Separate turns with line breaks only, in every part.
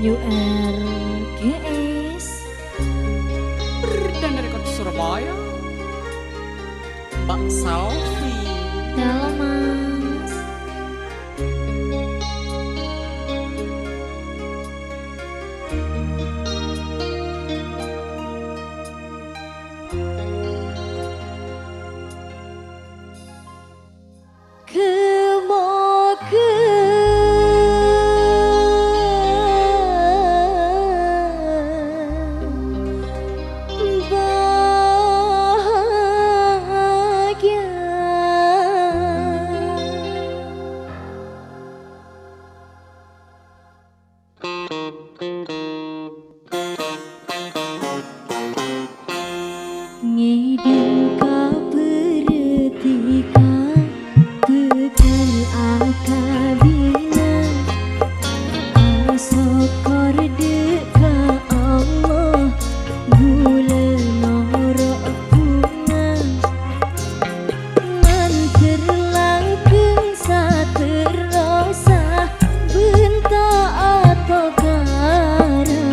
URGS
Dan dari kota Surabaya Mbak Salvi.
halo mas. Ngideng ka pertika tekan akabina asokor deka Allah gula norok bunga manter langkung saterosa benta atau kara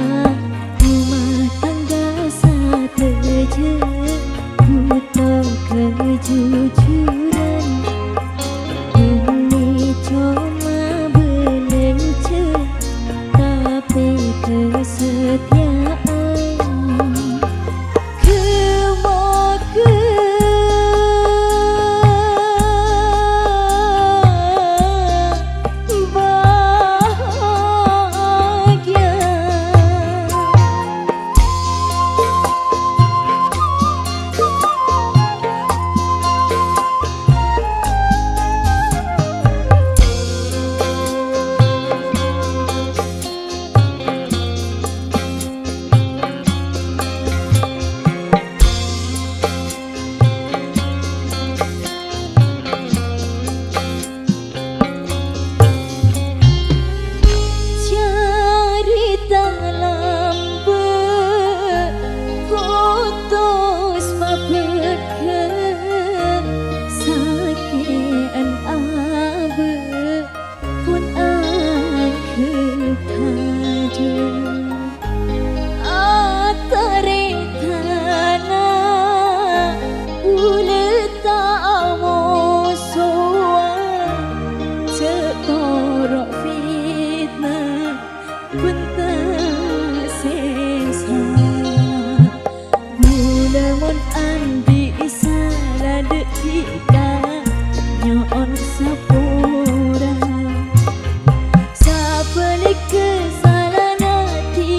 rumah tangga sateja butuh kejujuran ini cuma belencer tapi kesetiaan Sapalik kesalahan hati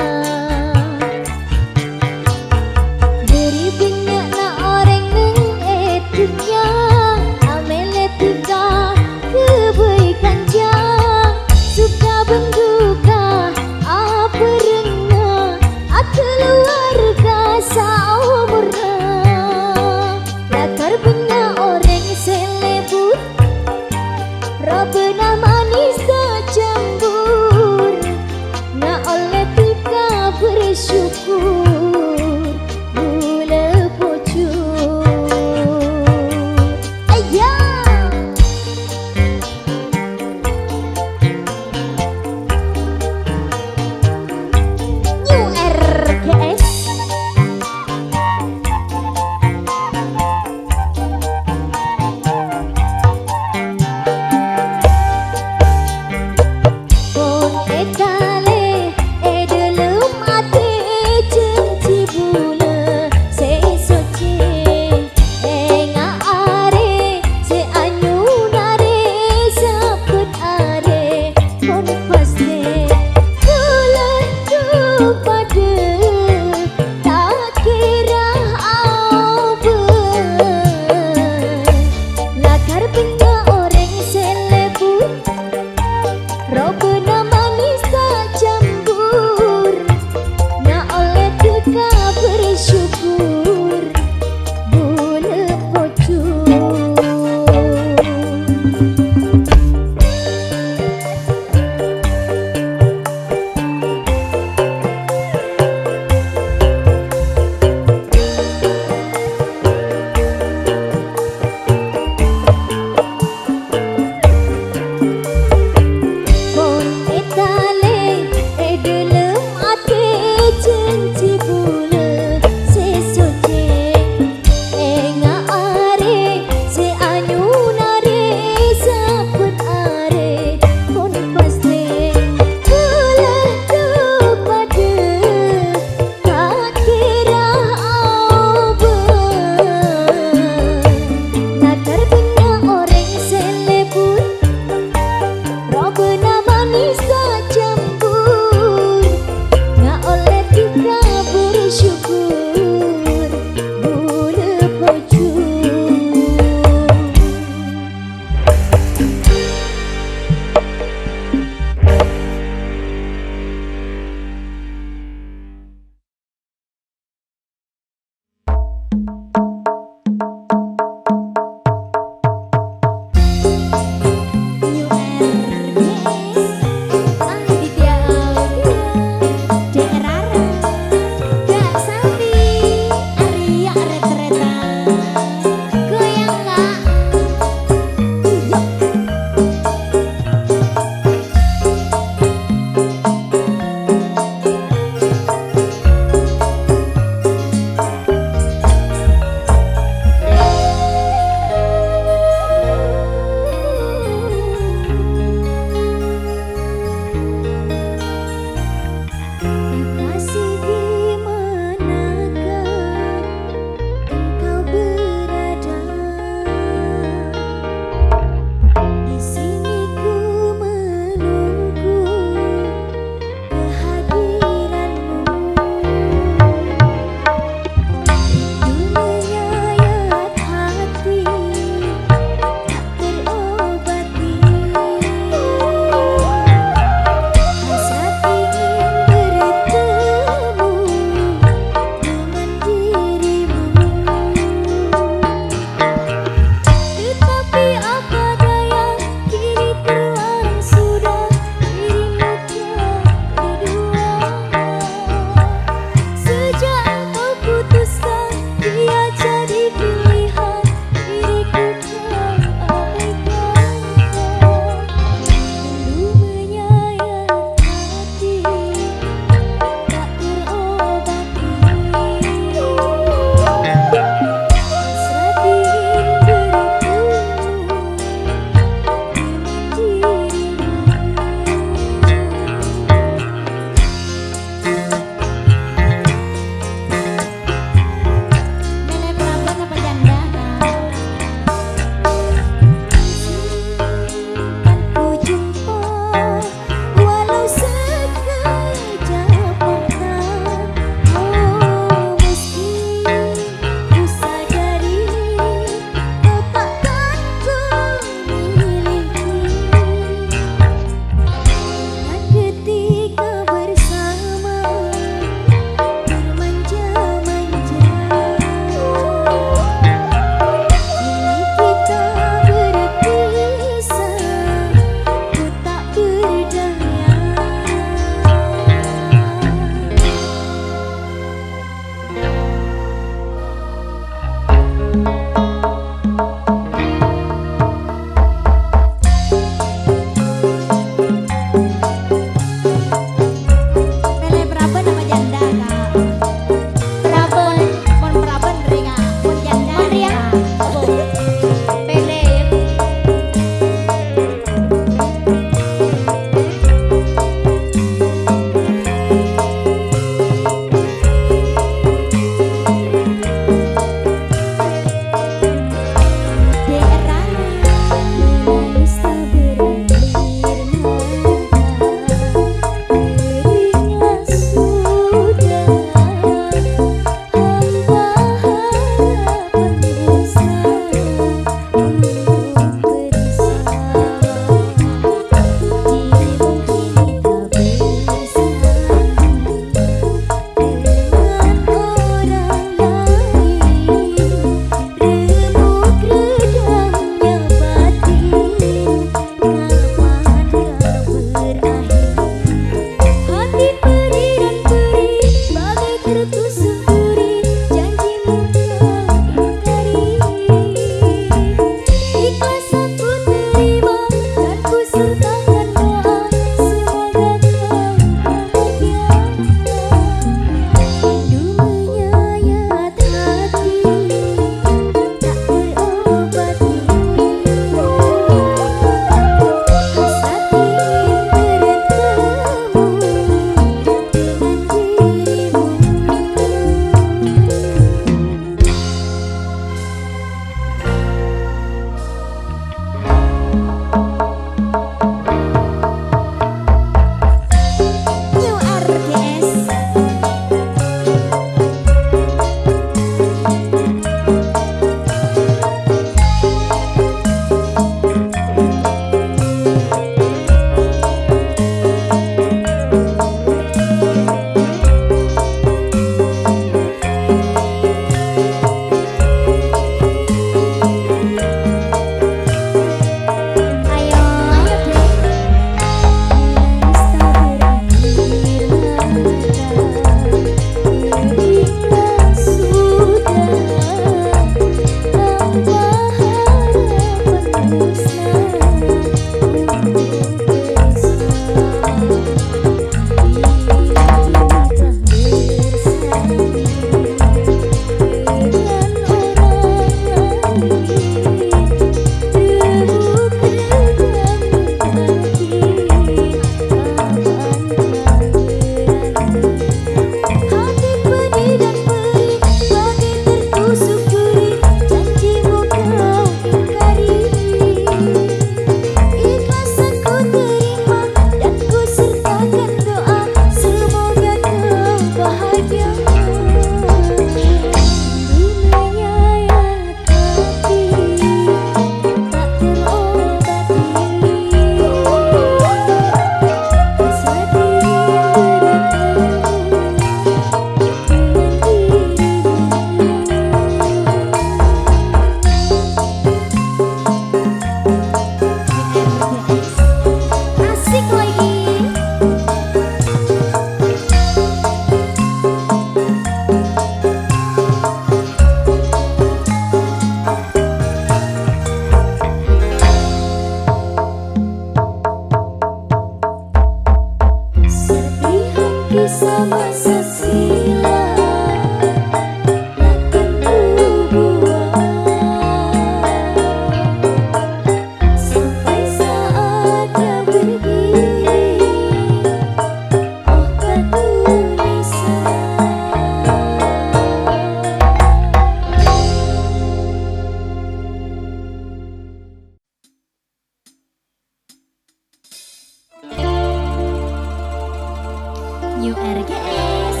New RGS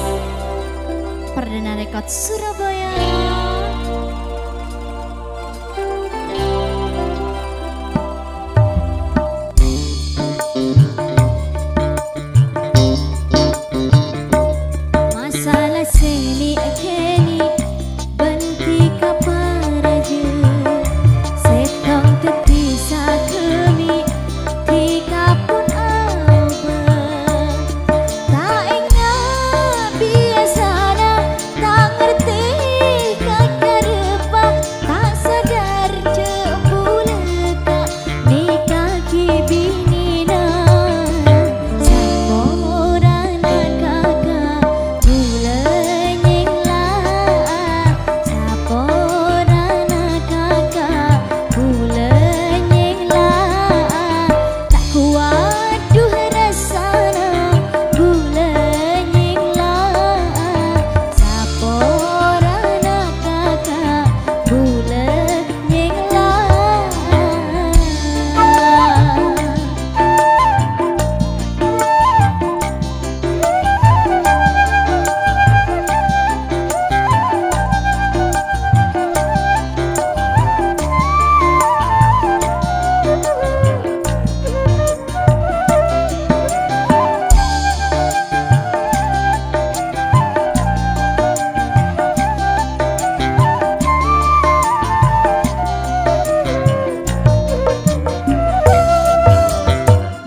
Perdana Rekod Surabaya. Masalah seni kini benti kaparaja setong terpisah kemi tika pun aba tak ingat biasanya tak ngerti kakak rupa tak sadar jebuleka ni kaki binina samorana kakak bulenying lah saporana kakak bulenying lah tak kuat duh rasana bulenying lah saporana kakak bulenying lah.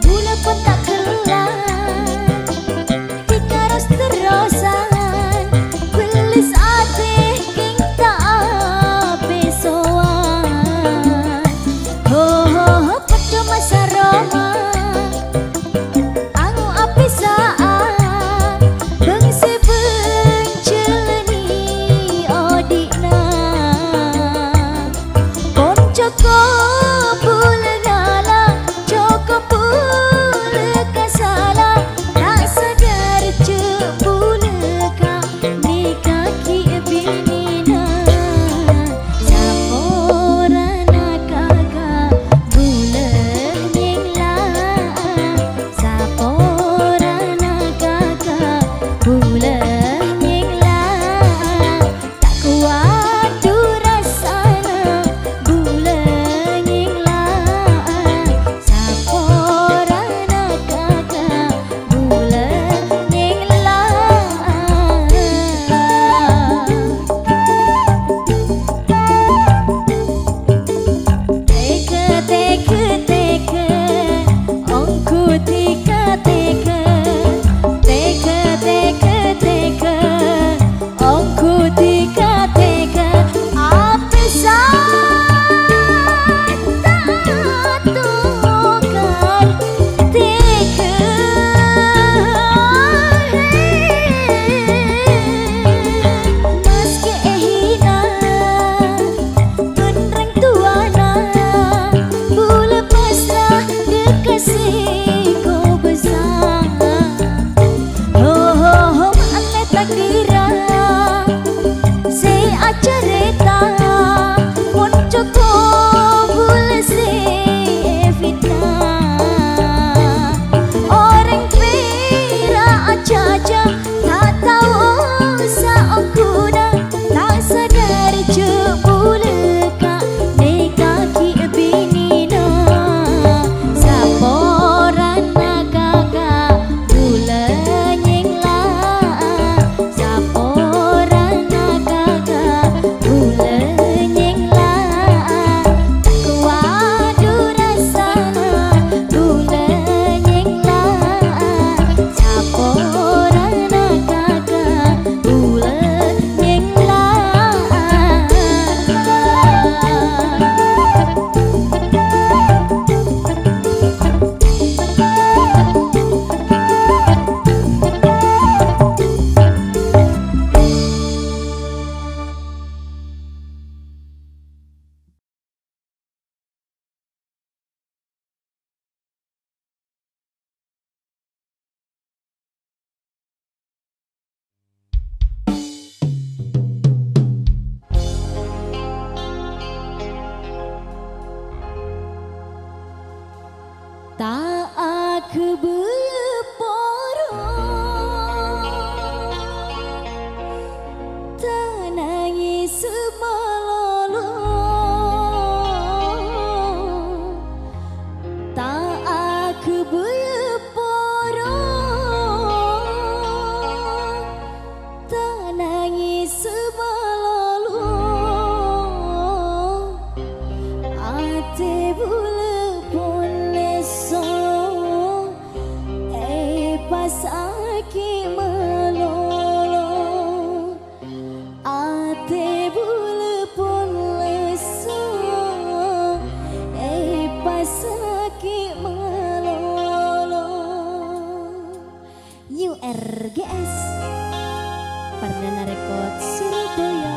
Bula pun tak kelar tika ros terosan gelis ate king tak besoan ho ho ho pada masa Roma angu api saat bengsi benceleni odikna kon coko bulegala coko buleka salah tak sadar jebuleka ni kaki binina saporana kakak bulenying lah saporana kakak bulenying lah tak kuat du rasana bulenying lah saporana kakak bulenying lah. Teka teka teka ongku tika teka teka teka teka ongku tika teka api saat tak tukar teka meski ehina Tunrang tuana bula pasrah dekasih kau besar ho ho ho ane takdira se acareta pun cukup bula se fitnah orang pera aja-aja tak tahu sa aku dah tak sadar jebuleka ni kaki binina saporana kakak bulenying lah saporana kakak bulenying lah tak kuat du rasana bulenying lah saporana kakak bulenying lah. Tak aku poro bule poleso pasaki melolo ate bule poleso pasaki melolo. URGS Perdana Rekod Surabaya.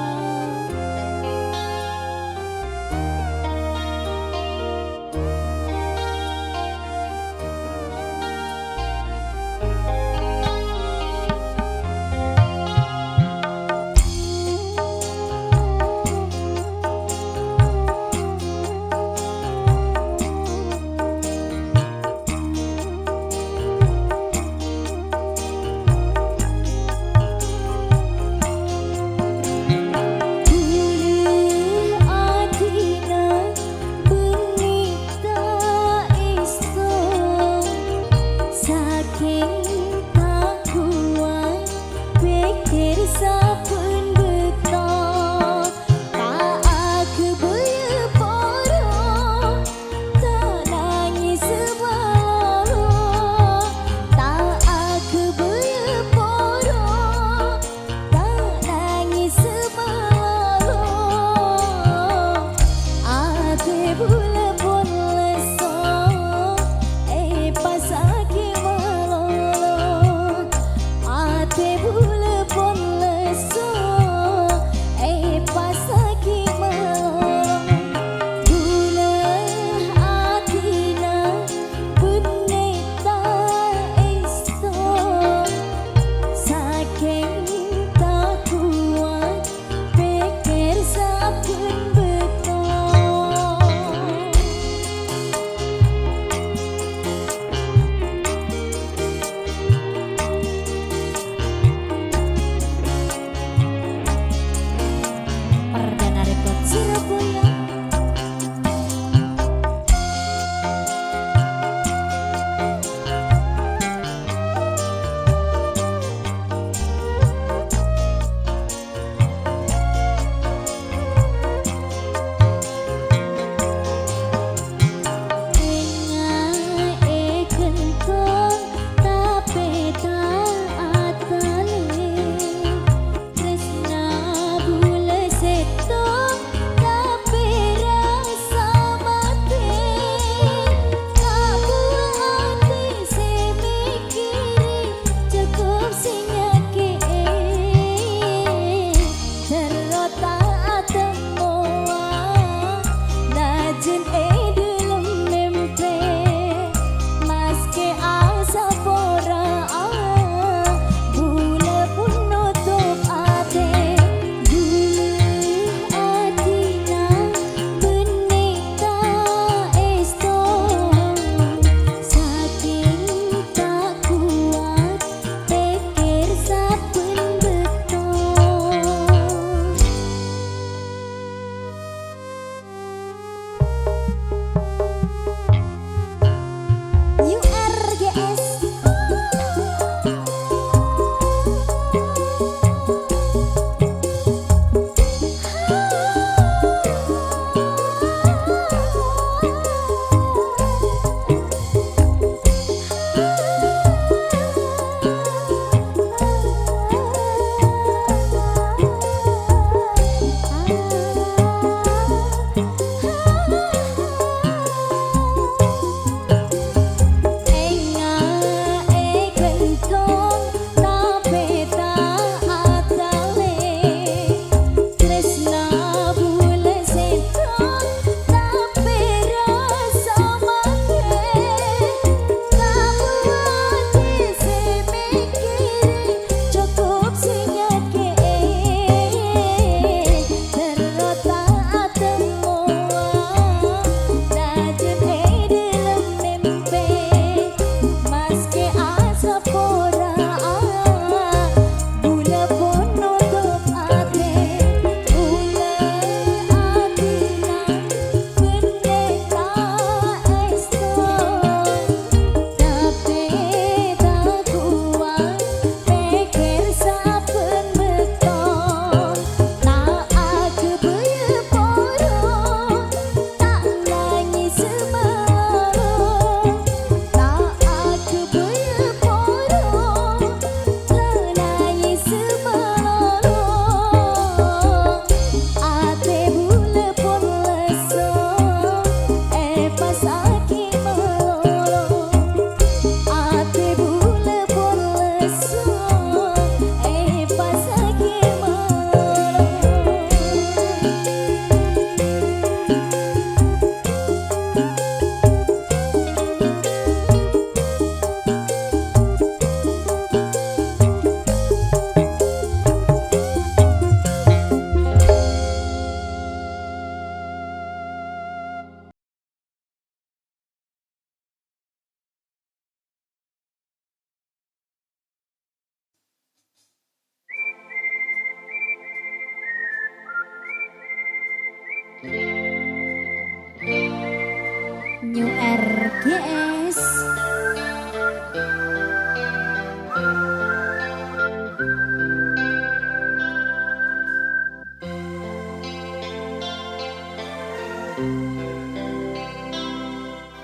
Yes.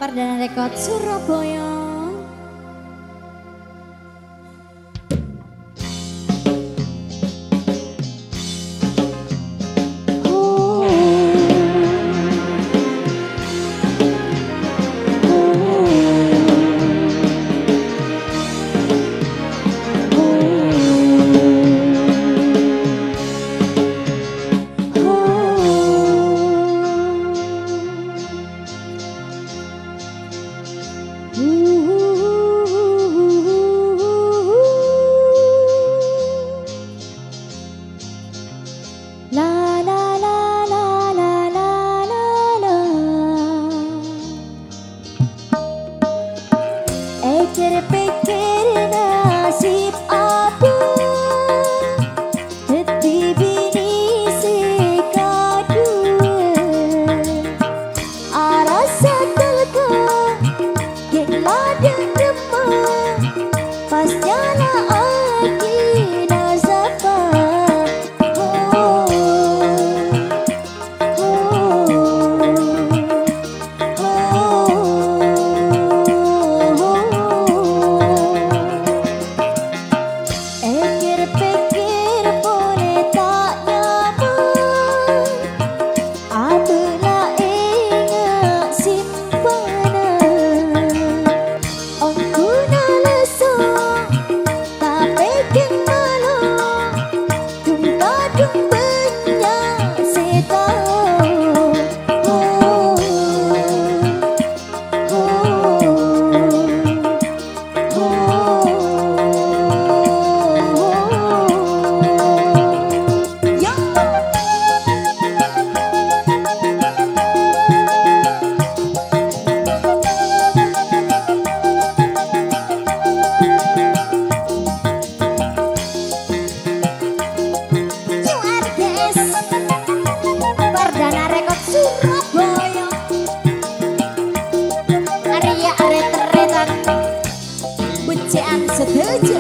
Perdana Rekod Surabaya. La la la la la la la la. Pikir nasib aku Hati bini sekadua Arasa telka Gengla dan demam Pas jala aki nazapa Pikir boleh tak nyaman Apalah ingat simpanan Aku nak lesok Tak peking malu Dung-dung banyak setahun Perdana Rekod Surabaya Arya aret-aretan Pujian setuju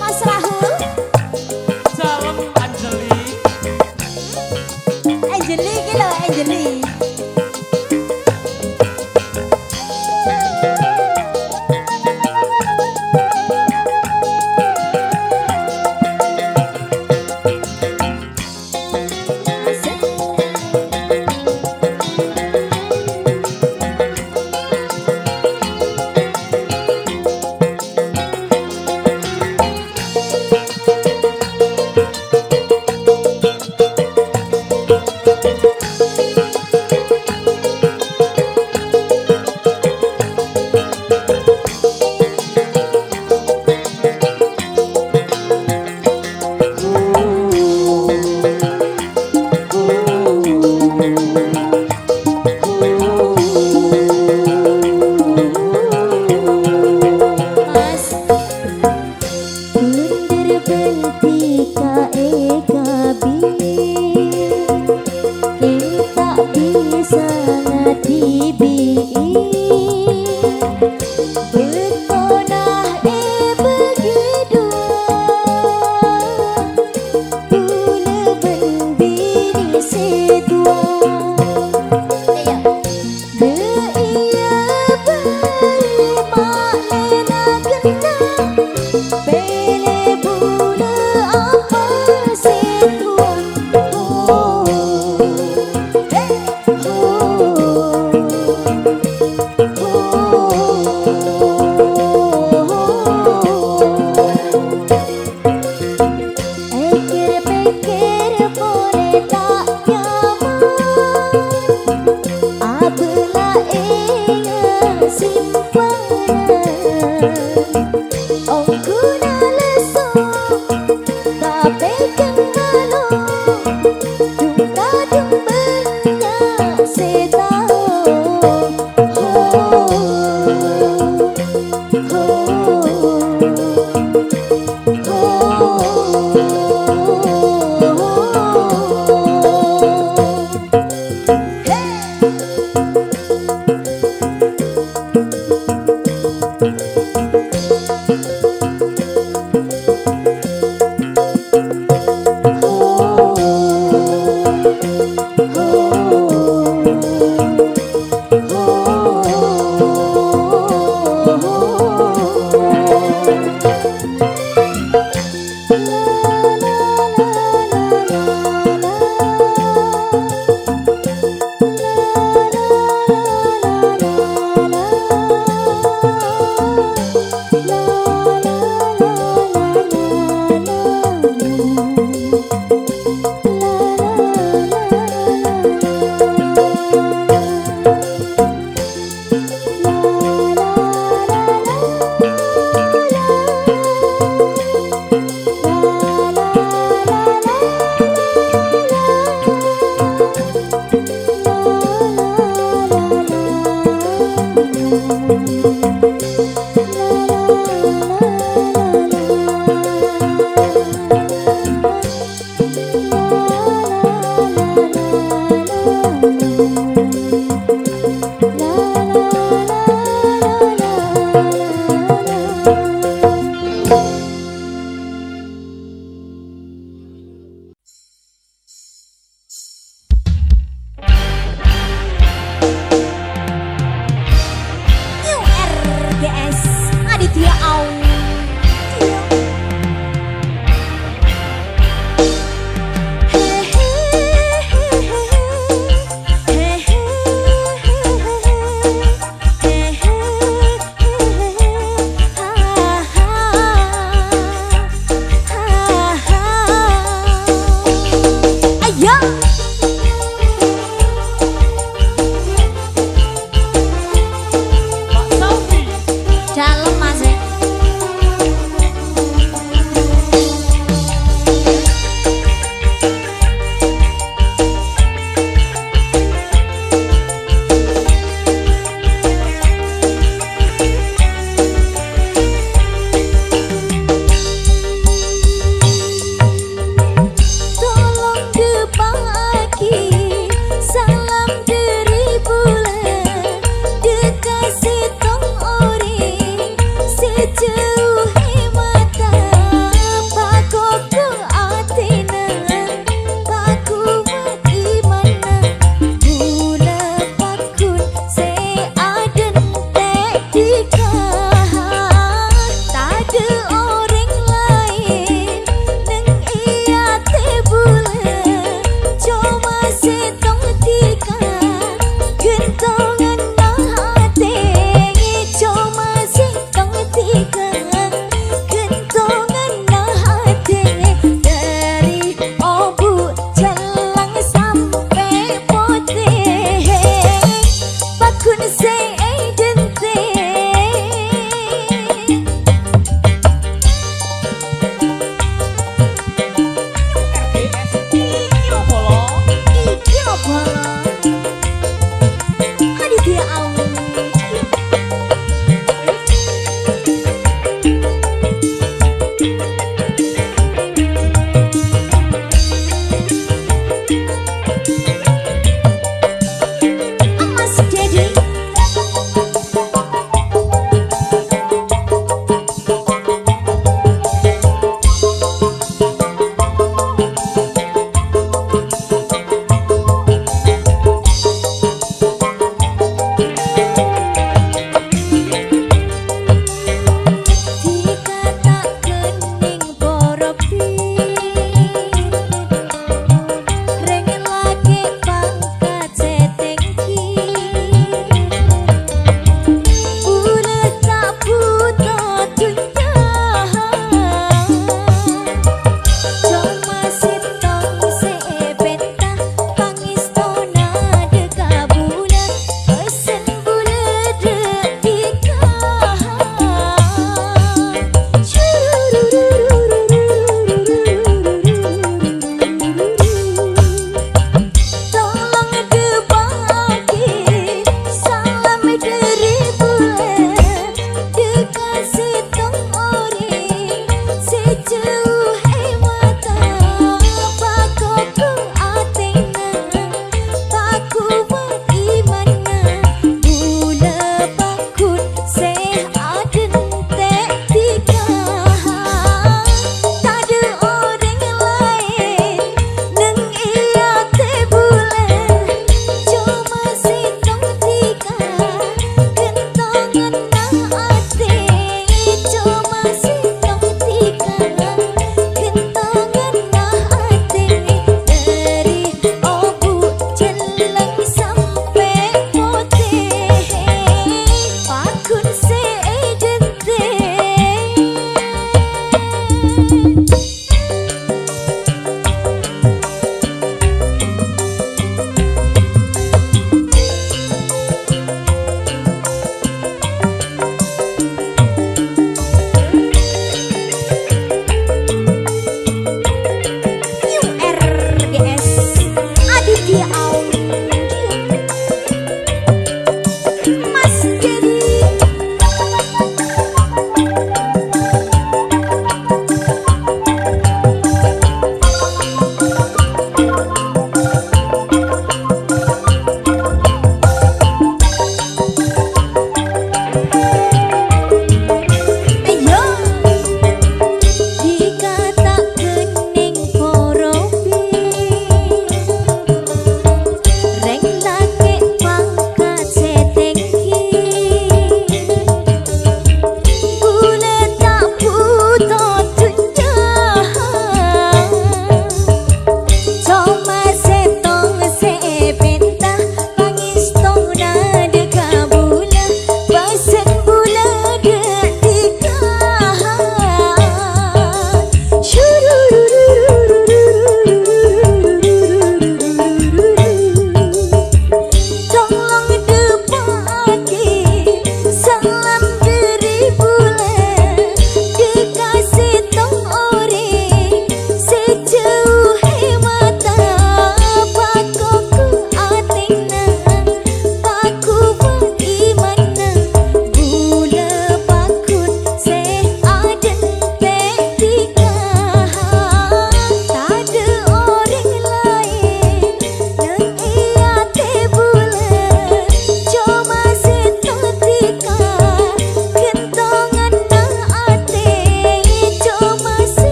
Mas Rahul,
Salam Anjali.
Anjeli gitu Anjeli. bibi bertonah begitu Bula ben bini setua De iya bermak lena genang Bele bula apa setua Oh, oh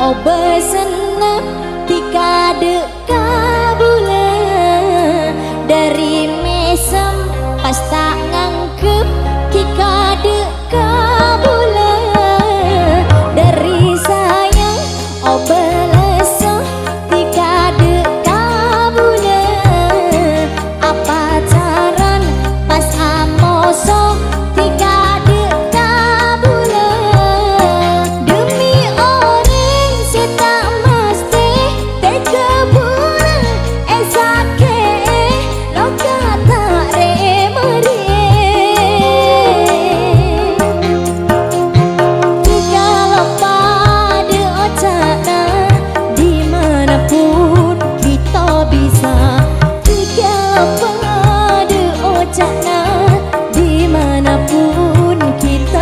obe senep tika deka bule dari mesem pas tak ngangkep tika deka bule dari sayang obe lesah tika deka bule apa caran pas amoso tika deka bule demi orang seta mesti teka bule esake lo kata remeri kalau pada ocana dimanapun kita bisa kalau pada ocana dimanapun kita bisa.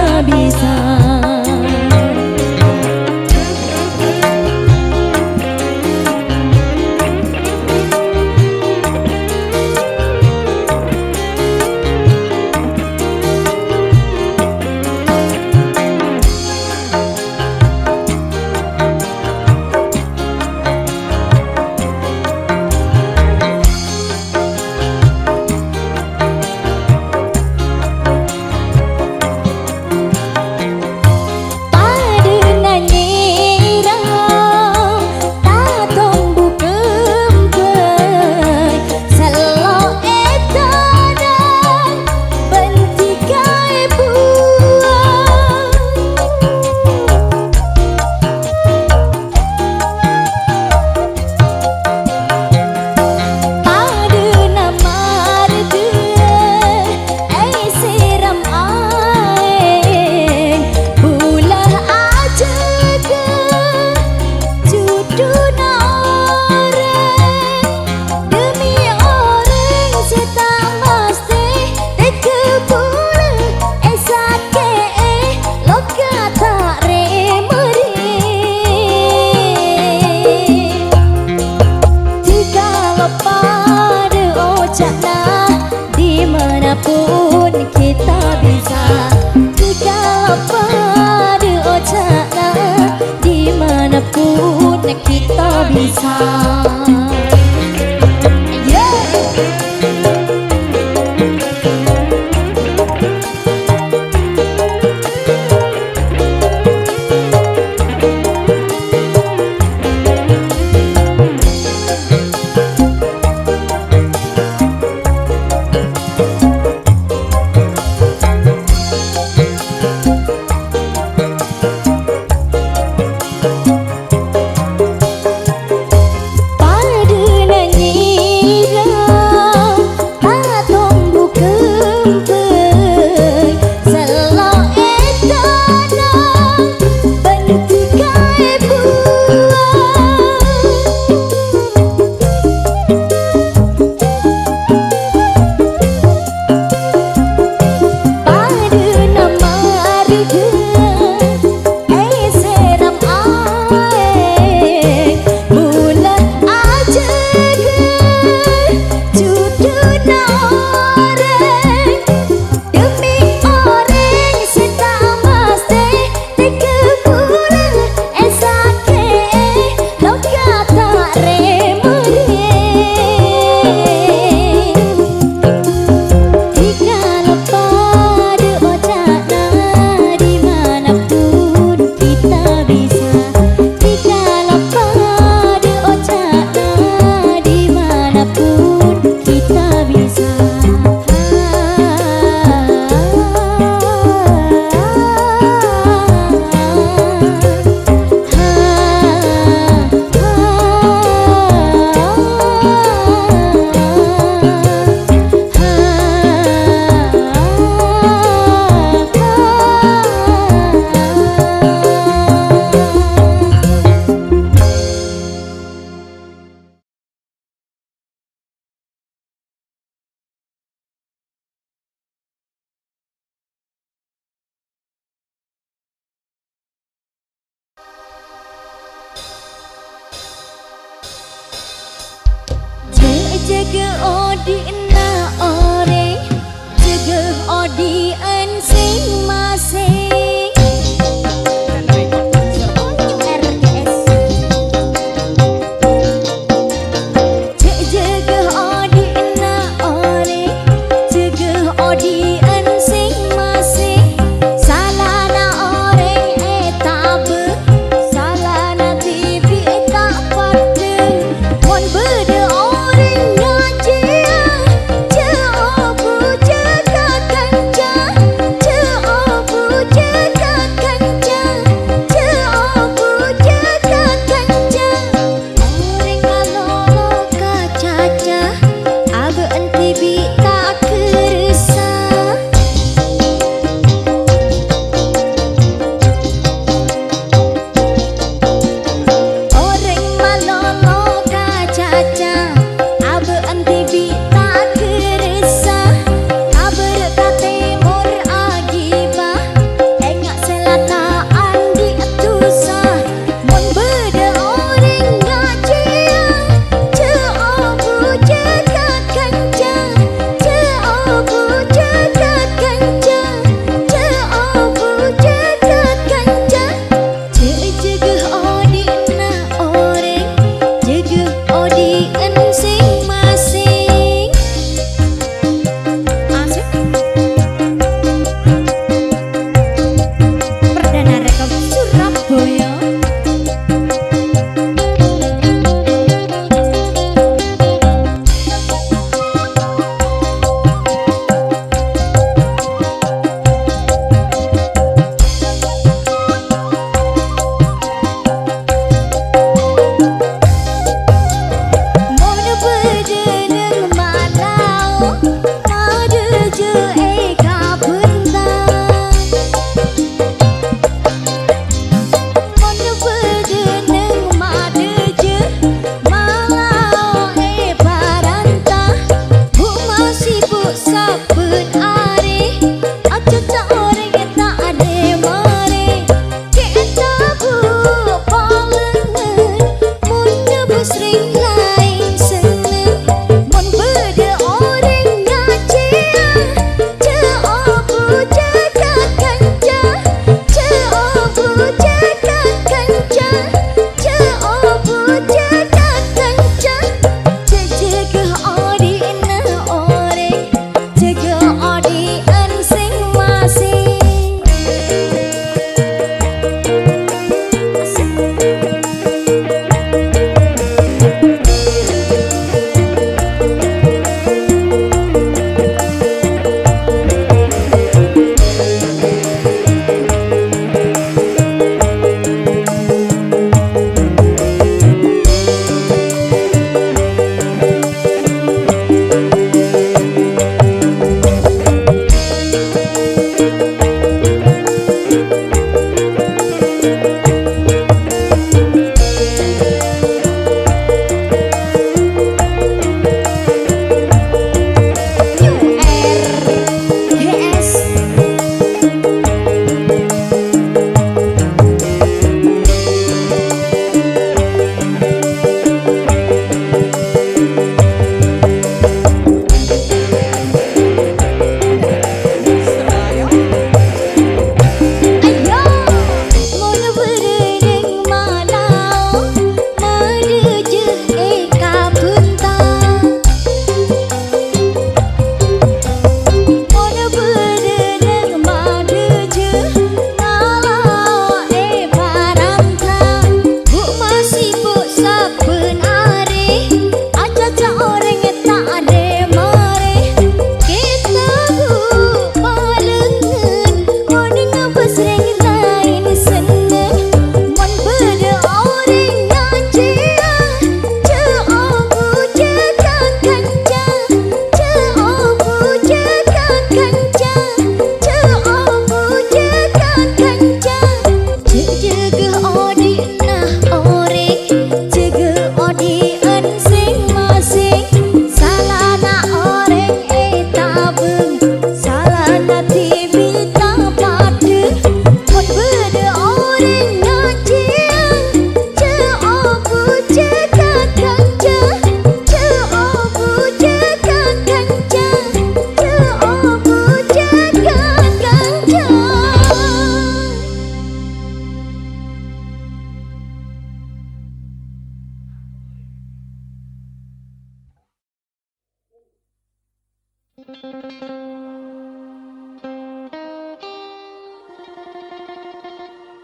Dimanapun kita bisa kalau pada ocana dimanapun kita bisa. Jaga odi na ore, jaga odi en sing masing. RGS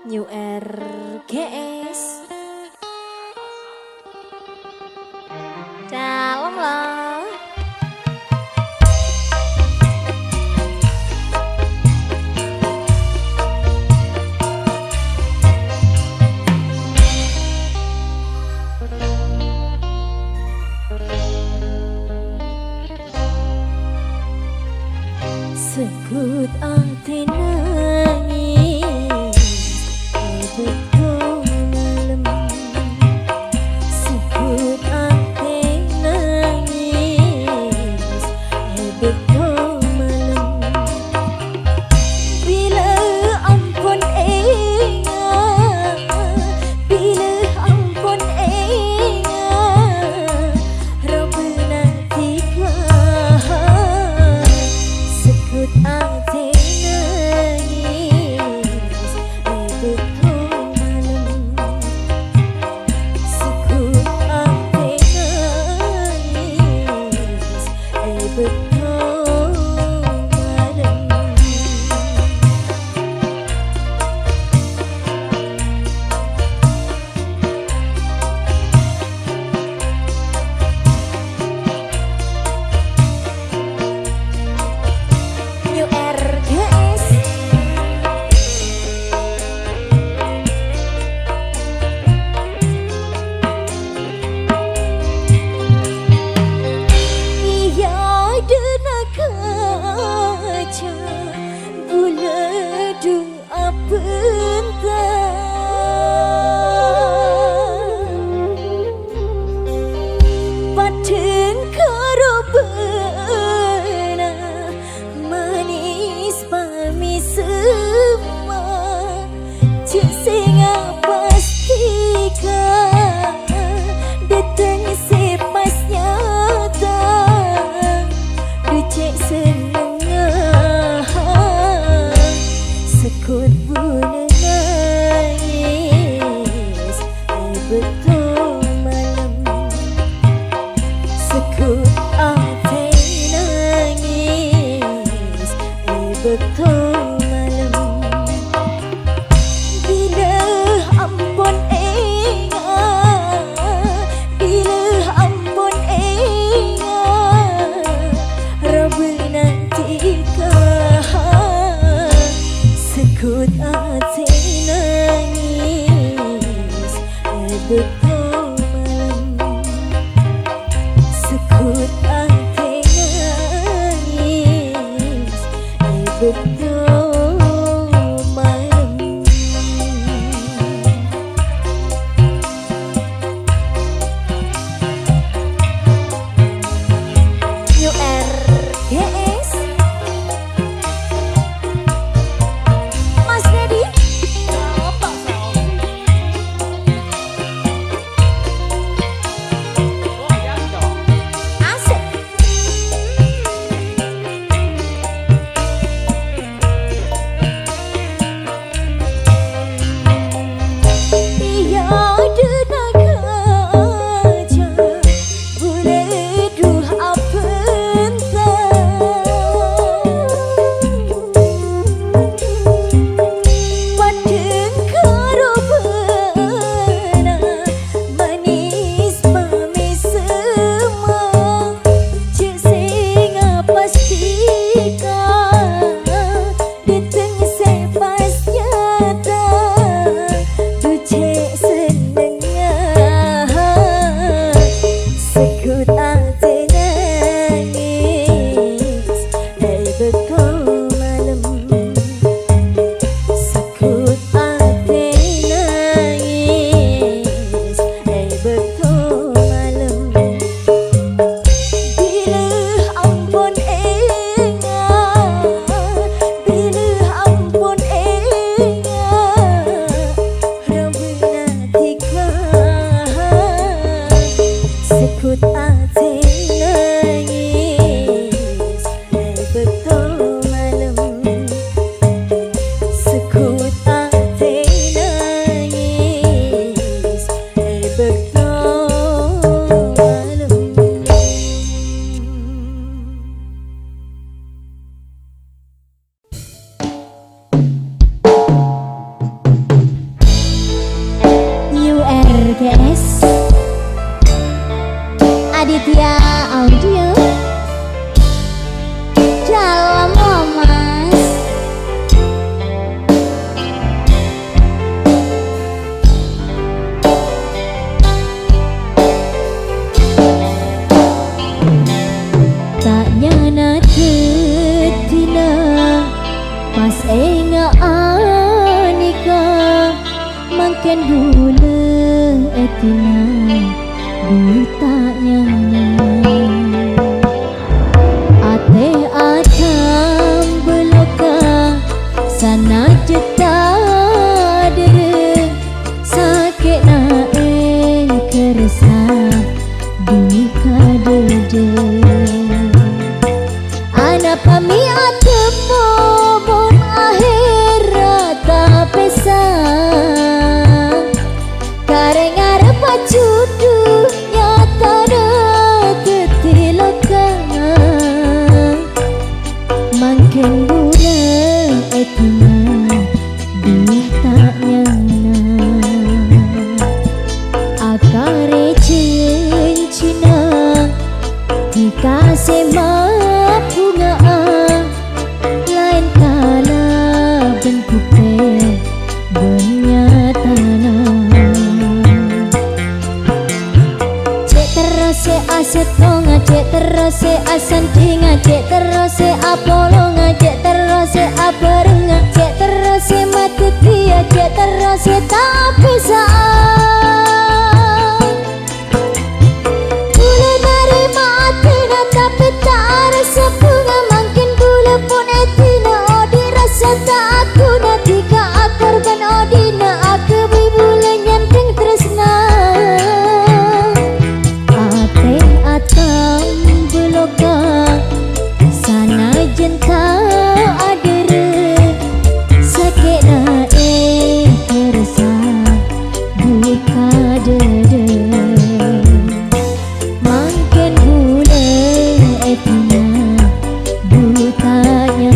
New RGS Dalam lah Sekut ati nangis Betul malam Sekut ati nangis Betul malam Bila ampun Bila ampun Rabbana tika Sekut ati nangis Paten karo beuna manis pami semua cek singa pastikan datang sepas nyata ducek senengah sekut bulan nangis betul malam sekut ate nangis betul malam bila ampun bila ampun Rabu nanti sekut ate nangis betul malam sekut ate nangis betul malam. URGS Mas Dedi
Apa goyang dong.
asik. Tiada nagaja boleh duh apentah Paden karo beuna manis pami semua cek singa pastikan datang sepas nyata ducek senengah sekut ate nangis betul malam sekut ate nangis betul malam bila ampun bila ampun Rabbina tika sekut ate nangis betul malam sekut ate nangis betul malam. URGS Aditya Audio dalam Mas tak nyana tetina pas enga anika makan gula etina buta nyana ate atam beloka sana jeta dere sakit nae kerasa duka dede anak pami atemo bom akhirat tak pesan kareng arep pacudu nyata tetilokan mangken gula etina duta nyana akare cincina dikasih bunga lain kala bentuknya banyak tanah cek terus aset ngajek terus asanti ngajek terus apolo ngajek terus abareng ngajek terus mati dia cek terus tak bisa cinta adere sakit naik terasa buka dede makin bule etina butanya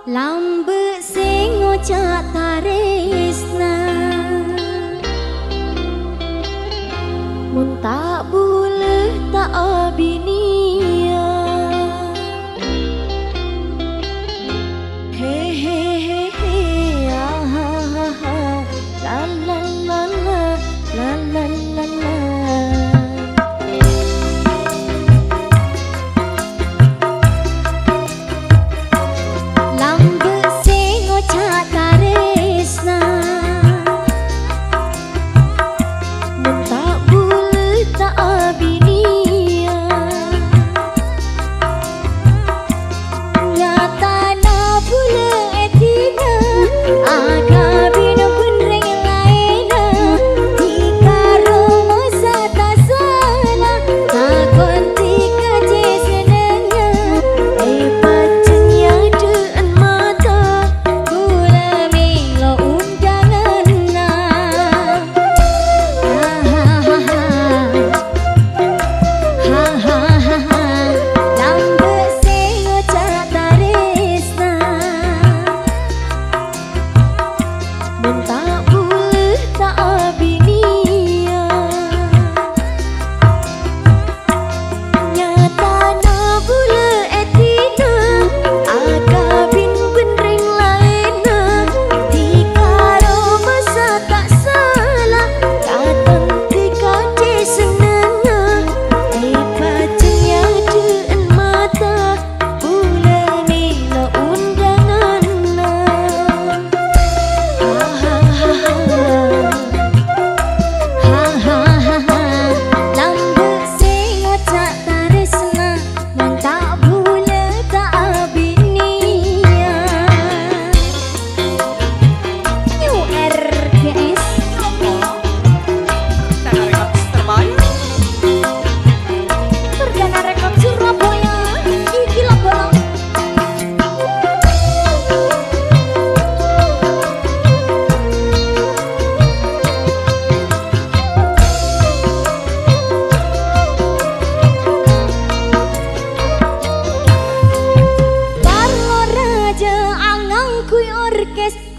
Lambe sing ngocak taresna mun tak boleh tak abinia he he he he ah ha ha ha la la la la la la la la Lambe sing ngocak taresna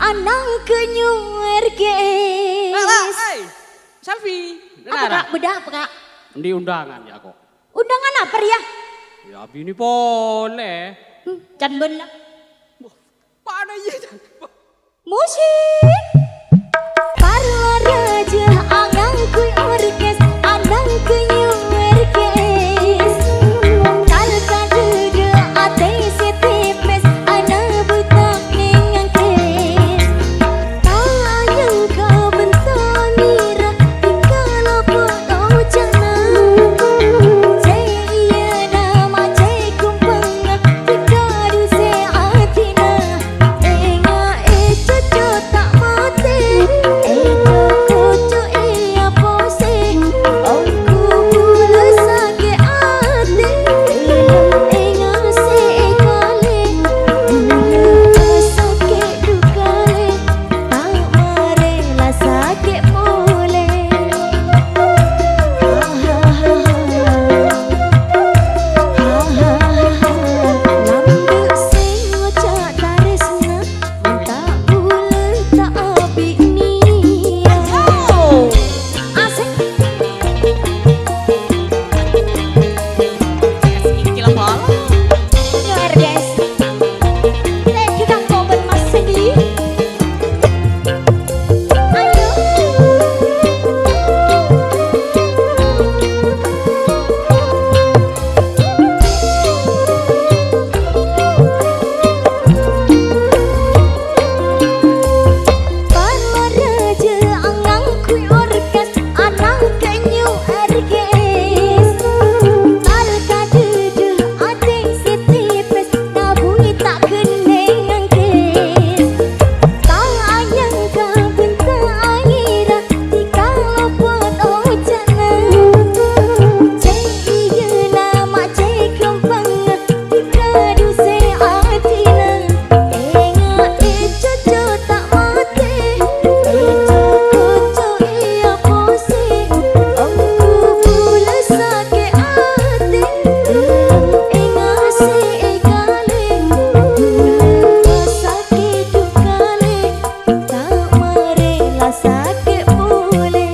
anang kenyuer guys.
Hey, selfie.
Apa kak? Beda apa kak?
Di undangan ya kok.
Undangan apa ya?
Ya bini boleh.
Can bener.
Mana ya?
Musik. Parlo raja angang kui orkes, anang kenyuer guys. Kal kadege ate setipes, ana butak ningang kes. Tayang kau bentangira, dikala foto jana. Cai iya nama cai kumpenga, dikadu se atina. Enga cucu tak mati, cucu iya pose. Ongku bulu sakit hati, enga se kale. Bulu sakit dukale, tak marela sakit mule. Lambuk sing ngocak taresna, tak bulan tak abik nia. Asik.
Kila pala.
Nyoer guys. Kita kober mas segi. Ayo. Parlo raja angang kui orkes, anang kenyuer guys. Kal kadege ate setipes, nabui tak kenengang kes. Tayang kau bentangira, dikala foto jana. Cai iya nama cai kumpenga, dikadu se atina. Enga cucu tak mati, cucu iya pose. Ongku bulu sakit hati, enga se kale. Bulu sakit dukale, tak marela sakit mule.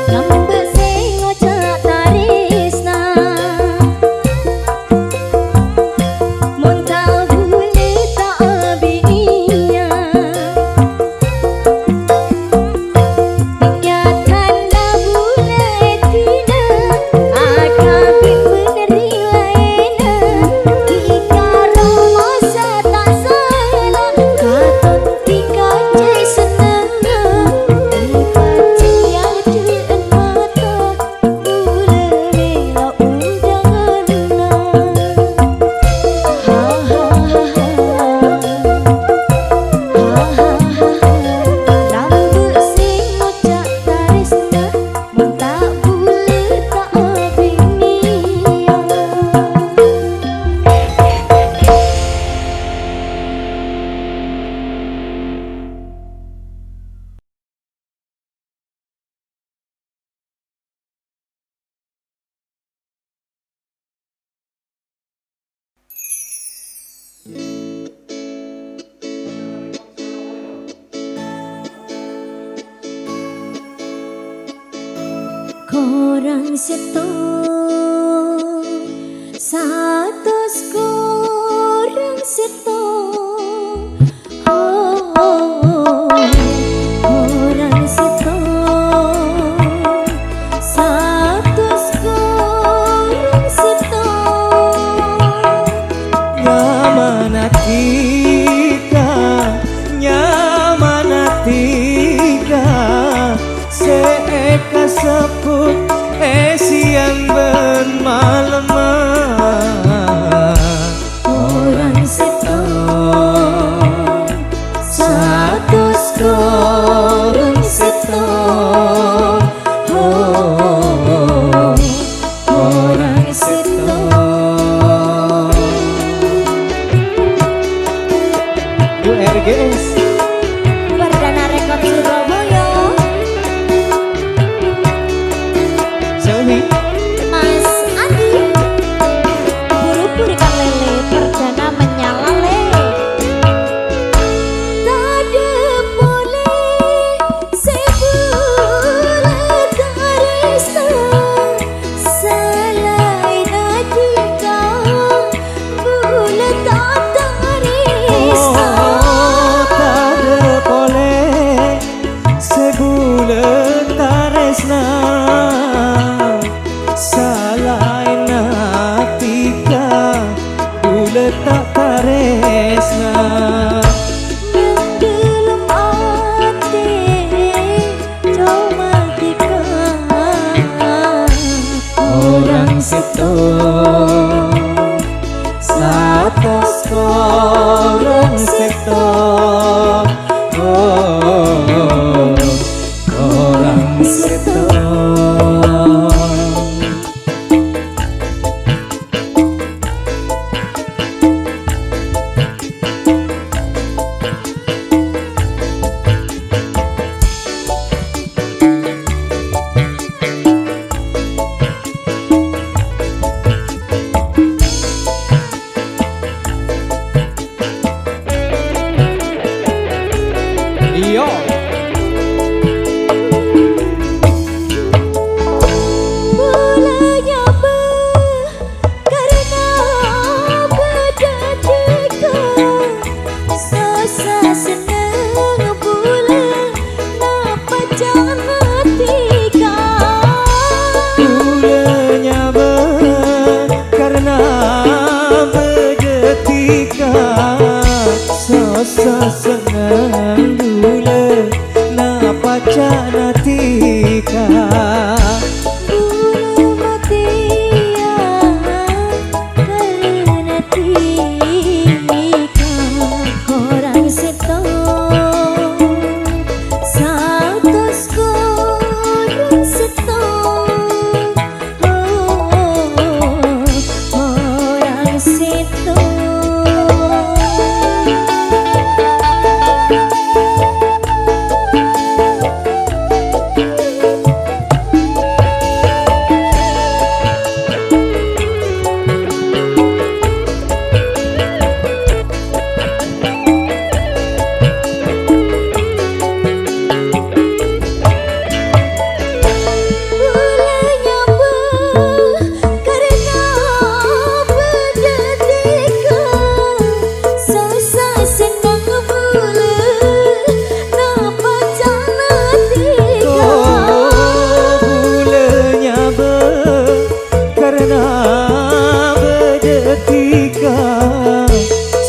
Lambuk sing ngocak taresna, mun tak bule tak abik nia. Ingatan dah bule tina, akabik meneri laina. Ikaro masa tak salah, katon tika cai senanga. Ipacia duen mata, bule mela undanganna. Lambuk sing ngocak taresna, mun tak bule tak abik nia. Korang setong, satus korang setong. Korang setong, satus korang setong.
Nyamanatika seeka seput siang ben malam.
Orang setong,
seto satos orang seto orang seto.
Iya.
Bolanya karena berdetika Sosa seneng bulan napa jangan tika
Bulanya karena berdetika Sosa senang bulan napa jana tika
Bulu mati ya karena tika orang seto satos orang seto orang seto.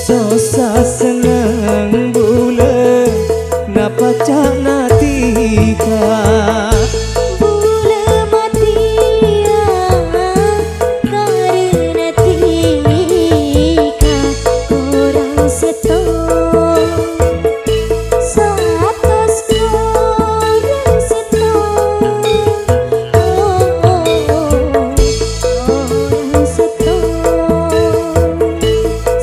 Sosa senang bulan napa jana tika
Bula mati ya karena tika orang seto satos orang seto orang seto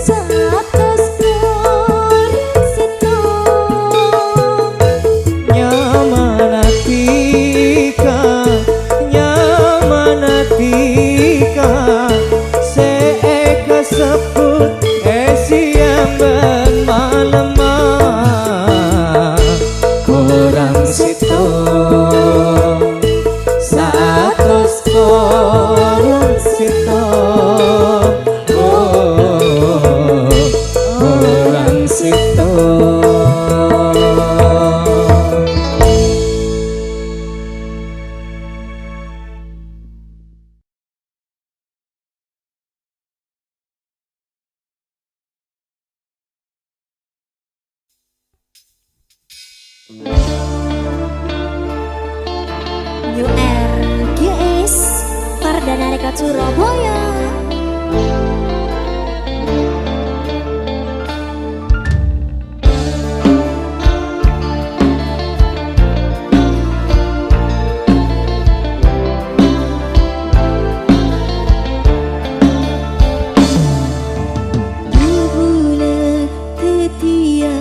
satos orang seto.
nyamana tika seeka sebut siang dan malam kurang seto satos orang seto orang seto.
New RGS Pardana Rekat Surabaya. Bubula tetia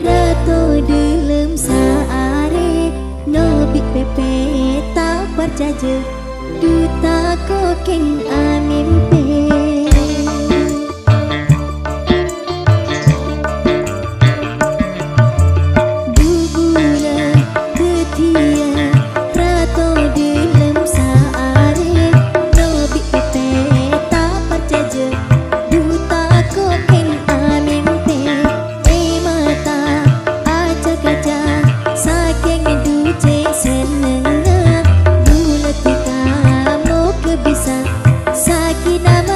rato dalam saare Nobik pepe tak percaya duta kokeng amimpe Bubula tetia rato dalam saare Nobik pepe tak percaya duta kokeng amimpe mata acak kaca saking duce seneng bulat kamu kebisa sakinah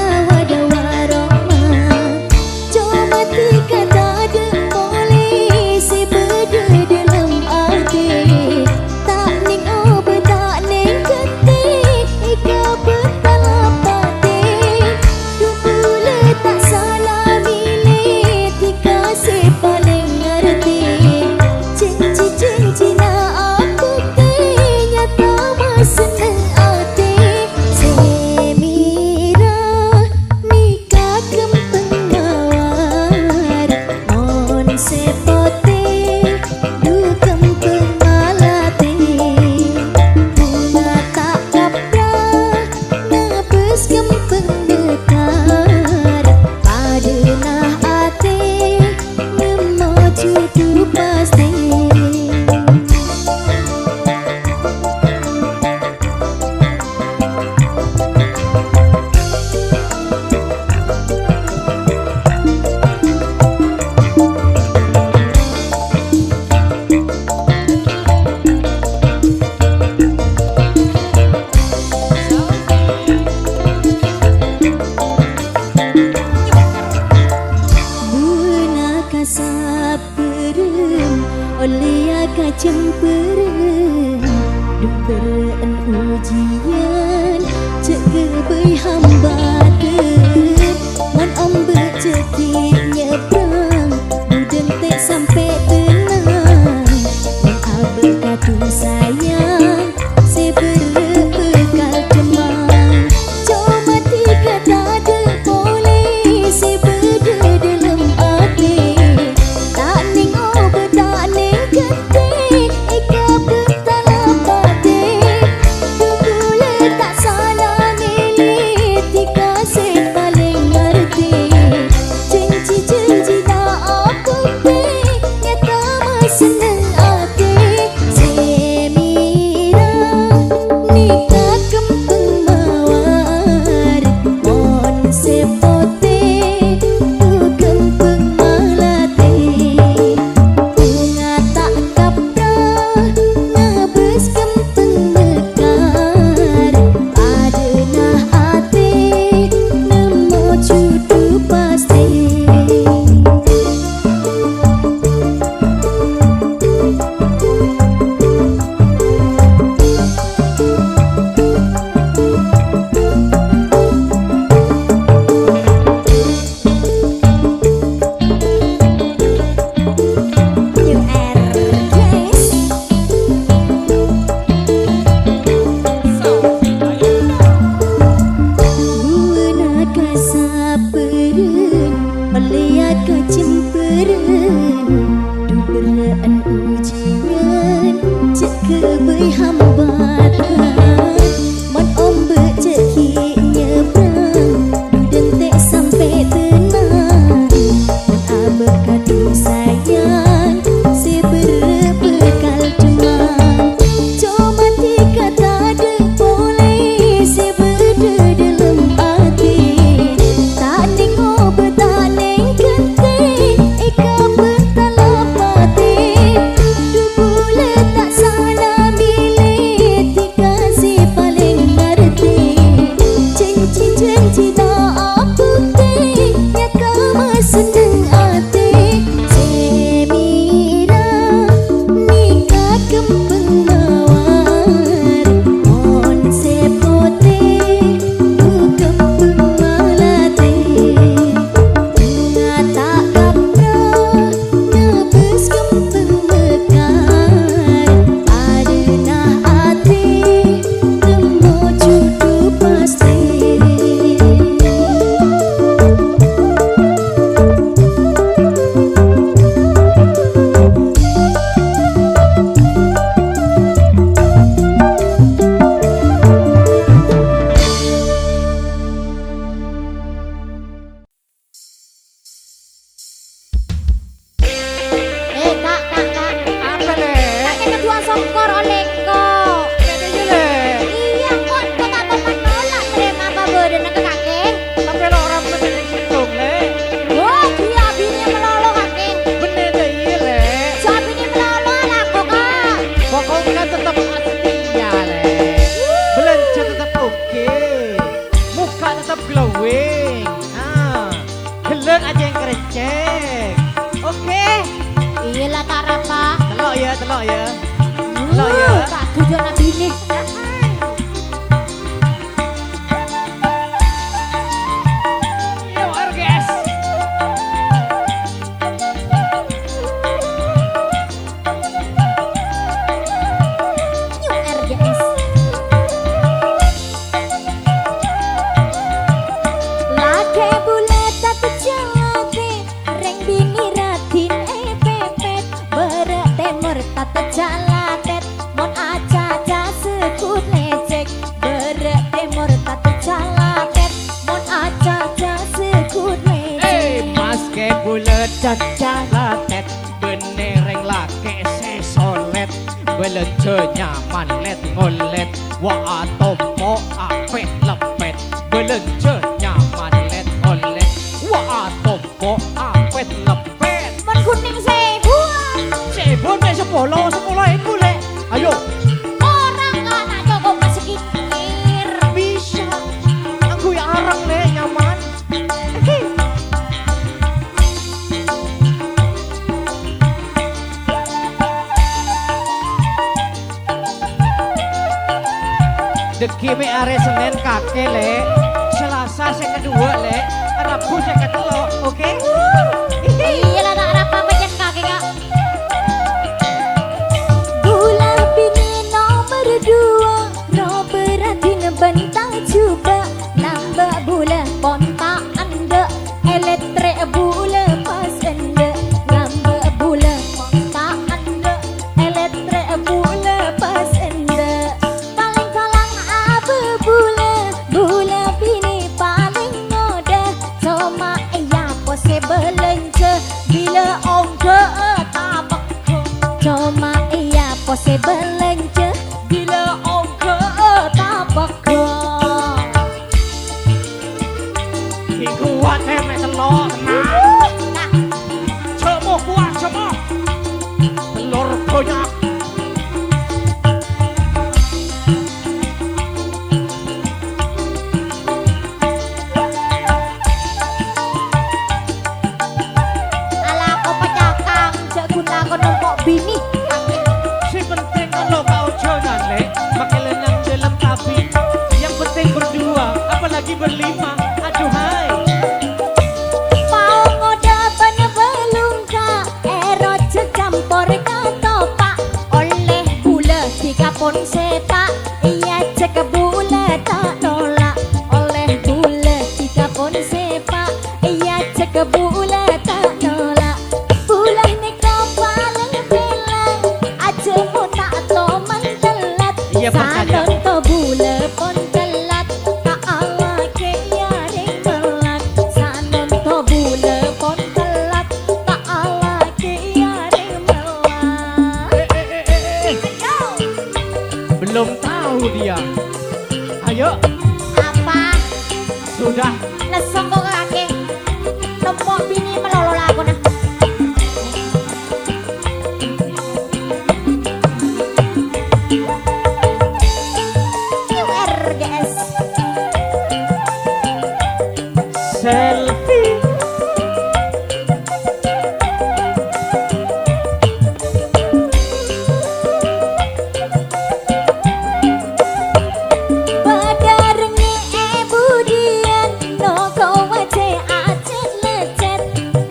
ujian cek gebei hambatan mon om berceki nyebrang budeng tek sampai tenang mon abe kadu sayang sebere bekal cemang coba tiga tade boleh sebede dalam hati tak ning obe tak ning ketik ika betala pati dulu tak salah milih tika se paling ngerti janji-janji tak aku nyata seneng hati semira nikah kempeng mawar mon sepote tu kempeng malate bunga tak kaprah ngabes kempeng mekar adenah hati nemu cudu pasti. New era, guys. Buana kasaperen melihat kecemperan duberaan ujian cek gebei hambatan mon om beceki nyebrang budeng tek sampai tenang mon abe kadu sayang sebere bekal cemang coba tiga tade boleh sebede dalam hati tak ning obe tak ning ketik ika betala pati dubule tak salah milih tika si paling ngerti janji-janji tak aku nyata seneng hati semira nikah kempeng mawar mon sepote tu kempeng malate bunga tak kaprah ngabes kempeng mekar adenah hati nemu cudu pasti. Kak.
Apa le?
Kakek kedua songkor oleh kok.
Bedanya le.
Iya kok, kok tak teman nolak terima apa badan ke kakek.
Tapi lo orang bener di situ le.
Oh, dia bini melolo kakek.
Bener deh iya le.
Siapa bini melolo lah kok kak.
Pokoknya tetap setia le. Belanja tetap oke. Muka tetap glowing. Geleng aja yang kerecek. Oke.
Iyalah tak rapa.
Telok ya. Telok ya.
Tak tujuan nabi ini.
Yo RGS.
New RGS. Lake bulat tak terjadi, reng bini ratin pepet, berat temur tak terjalatet, mon aja sekut lecek, berat temur tak terjalatet, mon aja sekut lecek.
Mas ke bulet cacalatet benereng lake sesolet belanja nyaman let ngolet wa atomo apet lepet belanja nyaman let ngolet wa atomo apet lepet
Mon kuning sebuah,
sebon me sepuluh itu le ayo
orang gak nak cukup masih kikir.
bisa aku ya arang le nyaman. Deki me are Senin kakek le, Selasa saya kedua le, Rabu saya ketelo, oke?
Iya lah nak apa macam kakek kak. Bulan bini nomor 2, no berarti bentang coba. Nambah bulan kontak anda, elektrik bulan pas anda. Nambah bulan kontak anda, elektrik bulan pas anda. Paling kalang apa bulan, bulan bini paling ngoda. Cuma iya possible lenca bila ongga tapak. Cuma iya possible lenca bila ongga tapak.
Kuat me telur tenang. Cemo kuat cemo. Telur banyak.
Alah kau pecahkan, cak guna kau nombok bini.
Si penting kalau kau jalan le, pakai lenang dalam kabin. Yang penting berdua, apalagi berlima. Aduhai.
Mau ngoda bana belungka, ero campur katopak. Oleh gula tiga pon sepak, iya cek bula tak nolak. Oleh gula tiga pon sepak, iya cek bula tak nolak. Bulah ni kau paling bilang, aja mu tak toman telat.
Iya, percaya.
Salon to bula pon telat, tak ala ke yaring melak. Salon to bula pon telat, tak ala ke yaring melak. Ayo,
Belum tahu dia. Ayo,
apa?
sudah.
Lesong kok kakek, nombok bini melolol aku nah. URGS.
Selfie.
Padarengi budian, no kau wace acet lecet.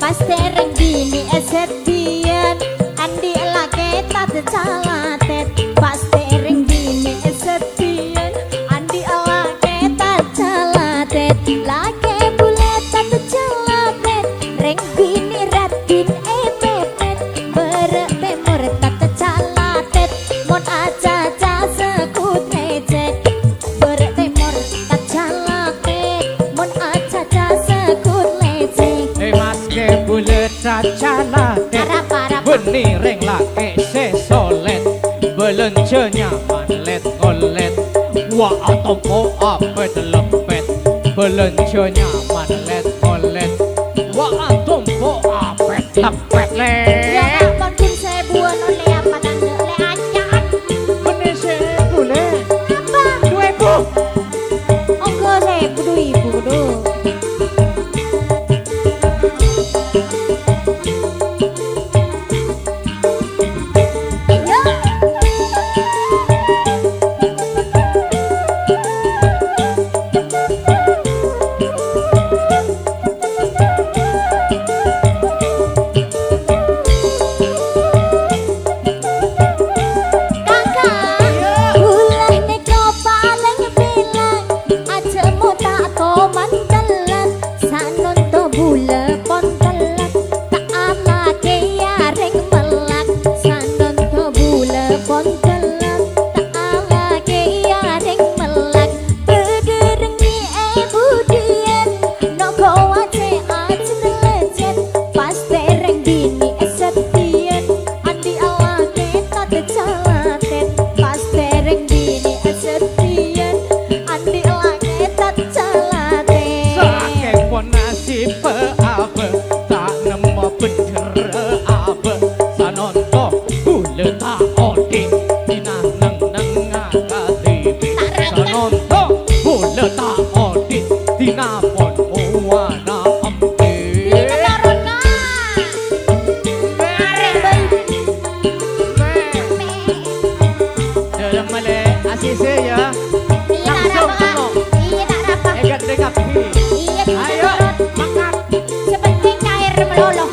Pas tereng bini esetian, andi lake tak calatet. Pas tereng bini esetian, andi lake tak calatet. Lake bulet tak calatet, reng bini ratin epepet. Bere temur tak calatet, mon aca-aca sekut ngecek. Bertemor tak calaket, mon aca-aca sekut lecek.
Mas ke bulet cacalah.
Parah-parah
Benih reng lake sesolet. Belencenya manlet ngolet. Wah atompo apet lepet. Belencenya manlet ngolet. Wah atompo apet lepet le.
ya ampun kun saya buan oleh apa tanda le acan.
Benih se bulet.
Apa?
2000.
Onggo saya kudu ibu kudu. Ayo. Kakak, ulah neko paling bilang, aja mau tak toman telat. Sanon to bula pon telat, tak amake yaring melak. Sanon to bula pon telat, tak amake yaring melak. Pederengi budian, no kau ace acet lecet. Pas tereng bini esetian, andi alake tak calatet. Pas tereng bini esetian, andi alake tak calatet.
Sakeng pon nasib apa. Tak nemu bener apa. Sanonto bulet tak odi. Dinah neng neng ngakati. Sanonto bulet tak odi. Dinah pon uwana empi.
Ini menurut kak. Arek bayi.
Dalam male asise ya.
Iya
Bengong.
Iya tak rapah.
Egat dekapi.
Iya
Ayo,
diurut.
makan.
Sepenting cair meloloh.